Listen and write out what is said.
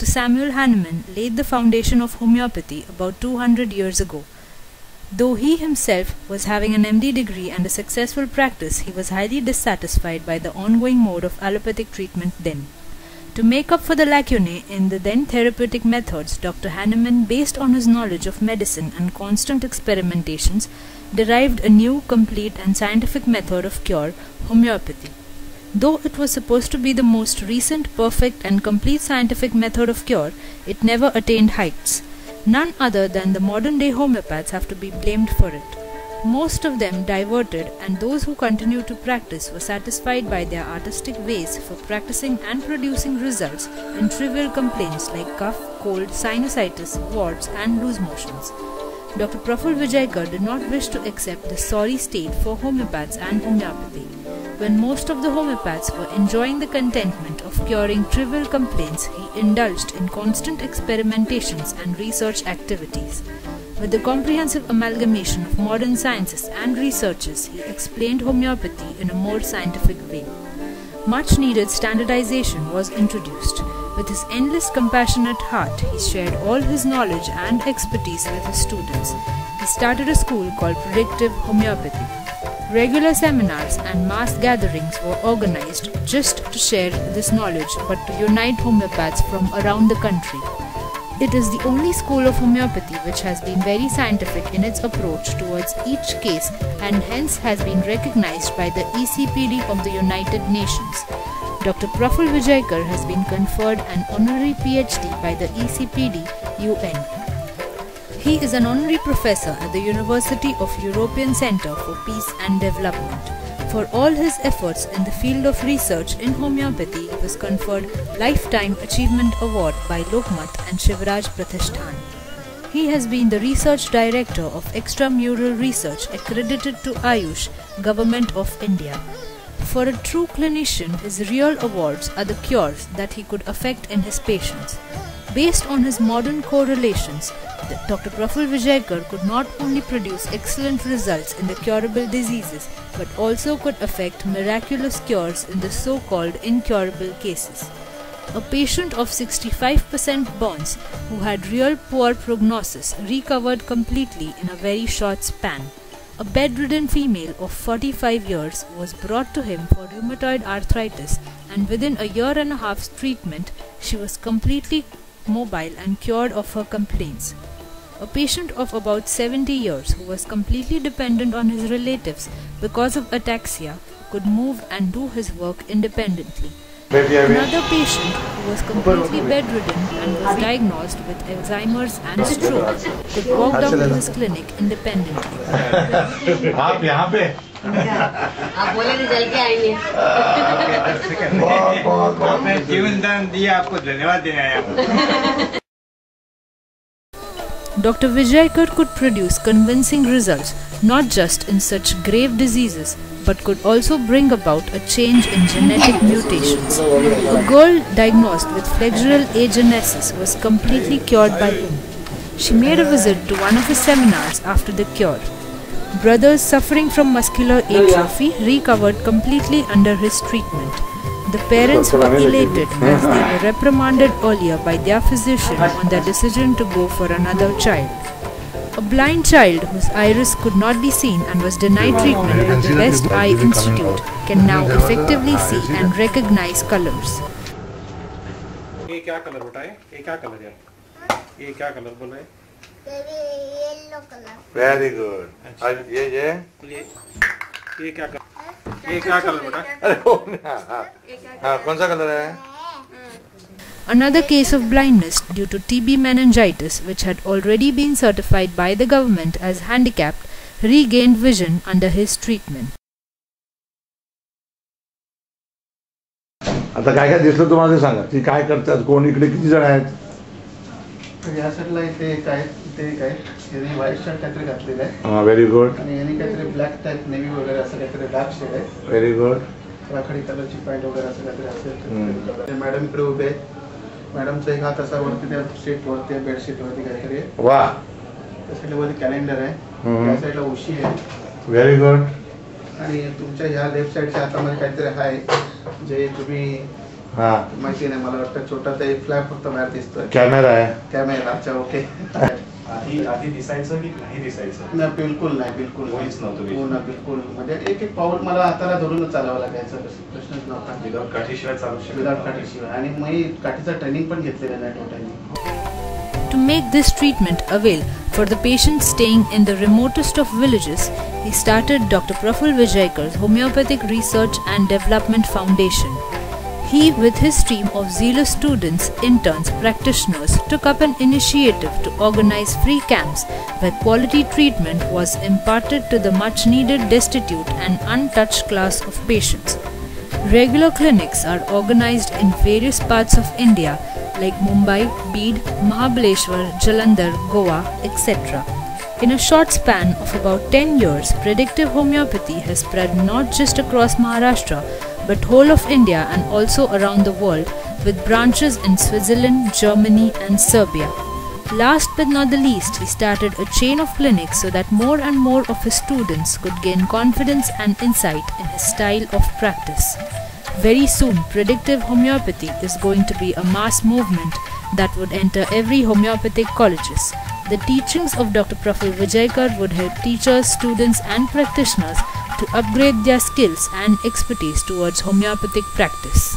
Samuel Hahnemann laid the foundation of homeopathy about 200 years ago. Though he himself was having an MD degree and a successful practice, he was highly dissatisfied by the ongoing mode of allopathic treatment then. To make up for the lacunae in the then therapeutic methods, Dr. Hahnemann, based on his knowledge of medicine and constant experimentations, derived a new, complete and scientific method of cure, homeopathy. Though it was supposed to be the most recent, perfect and complete scientific method of cure, it never attained heights. None other than the modern-day homeopaths have to be blamed for it. Most of them diverted, and those who continued to practice were satisfied by their artistic ways for practicing and producing results in trivial complaints like cough, cold, sinusitis, warts and loose motions. Dr. Praful Vijaykar did not wish to accept this sorry state for homeopaths and homeopathy. When most of the homeopaths were enjoying the contentment of curing trivial complaints, he indulged in constant experimentations and research activities. With the comprehensive amalgamation of modern sciences and researches, he explained homeopathy in a more scientific way. Much needed standardization was introduced. With his endless compassionate heart, he shared all his knowledge and expertise with his students. He started a school called Predictive Homeopathy. Regular seminars and mass gatherings were organized just to share this knowledge but to unite homeopaths from around the country. It is the only school of homeopathy which has been very scientific in its approach towards each case and hence has been recognized by the ECPD of the United Nations. Dr. Praful Vijaykar has been conferred an honorary PhD by the ECPD UN. He is an honorary professor at the University of European Centre for Peace and Development. For all his efforts in the field of research in homeopathy, he was conferred Lifetime Achievement Award by Lokmat and Shivraj Pratishthan. He has been the Research Director of Extramural Research accredited to Ayush, Government of India. For a true clinician, his real awards are the cures that he could effect in his patients. Based on his modern correlations, Dr. Praful Vijaykar could not only produce excellent results in the curable diseases, but also could effect miraculous cures in the so-called incurable cases. A patient of 65% burns who had real poor prognosis recovered completely in a very short span. A bedridden female of 45 years was brought to him for rheumatoid arthritis, and within a year and a half's treatment, she was completely mobile and cured of her complaints. A patient of about 70 years who was completely dependent on his relatives because of ataxia could move and do his work independently. Another patient who was completely bedridden and was diagnosed with Alzheimer's and stroke could walk down to his clinic independently. Dr. Vijaykar could produce convincing results not just in such grave diseases but could also bring about a change in genetic mutations. A girl diagnosed with flexural agenesis was completely cured by him. She made a visit to one of his seminars after the cure. Brothers suffering from muscular atrophy recovered completely under his treatment. The parents were elated as they were reprimanded earlier by their physician on their decision to go for another child. A blind child whose iris could not be seen and was denied treatment at the Best Eye Institute can now effectively see and recognize colors. ये क्या colour बताए? ये क्या colour है? ये क्या colour बोला है? Yellow colour. Very good. और ये क्या कलर? ये क्या कलर बेटा? अरे हाँ कौन सा कलर है? Another case of blindness due to TB meningitis, which had already been certified by the government as handicapped, regained vision under his treatment. आता काय काय दिसलं तुम्हाला ते सांगा. ती काय करतात, कोण इकडे किती जण आहेत? या साईडला इथे काय यांनी व्हाईट शर्ट काहीतरी घातलेलं आहे. हां व्हेरी गुड. आणि यांनी काहीतरी ब्लॅक टाईप नेव्ही वगैरे असं काहीतरी डार्क शेड आहे. Very good. राखाडी कलरची पॅन्ट वगैरे असं काहीतरी असेल. मॅडम इकडे उभे आहेत. मॅडमचा एक हात असा वरती त्या सीट वरती आहे, बेडशीट वरती काहीतरी आहे. वा. त्या साईडला वरती कॅलेंडर आहे. त्या साईडला उशी आहे. Very good. आणि तुमच्या ह्या लेफ्ट साईडच्या हातामध्ये काहीतरी आहे जे तुम्ही हाँ माहिती नाही, मला वाटतं छोटासा एक फ्लॅप फक्त बाहेर दिसतोय. कॅमेरा आहे. कॅमेरा, अच्छा ओके. आधी दिसायचं की नाही दिसायचं? नाही बिलकुल नाही, बिलकुल कोणीच नव्हतं. हो ना, बिलकुल. म्हणजे एक एक पाऊल मला हाताला धरूनच चालावं लागायचं, प्रश्नच नव्हता. विदाउट काठीशिवाय चालू शकत विदाउट नव्हतं. काठीशिवाय. आणि मी काठीचं ट्रेनिंग पण घेतलेलं नाही totally. To make this treatment avail for the patients staying in the remotest of villages, he started Dr. Praful Vijaykar's Homeopathic Research and Development Foundation. He, with his team of zealous students, interns, practitioners, took up an initiative to organize free camps where quality treatment was imparted to the much needed destitute and untouched class of patients. Regular clinics are organized in various parts of India like Mumbai, Beed, Mahabaleshwar, Jalandhar, Goa, etc. In a short span of about 10 years, predictive homeopathy has spread not just across Maharashtra but whole of India and also around the world, with branches in Switzerland, Germany and Serbia. Last but not the least, he started a chain of clinics so that more and more of his students could gain confidence and insight in his style of practice. Very soon, predictive homeopathy is going to be a mass movement that would enter every homeopathic colleges. The teachings of Dr. Praful Vijaykar would help teachers, students and practitioners to upgrade their skills and expertise towards homeopathic practice.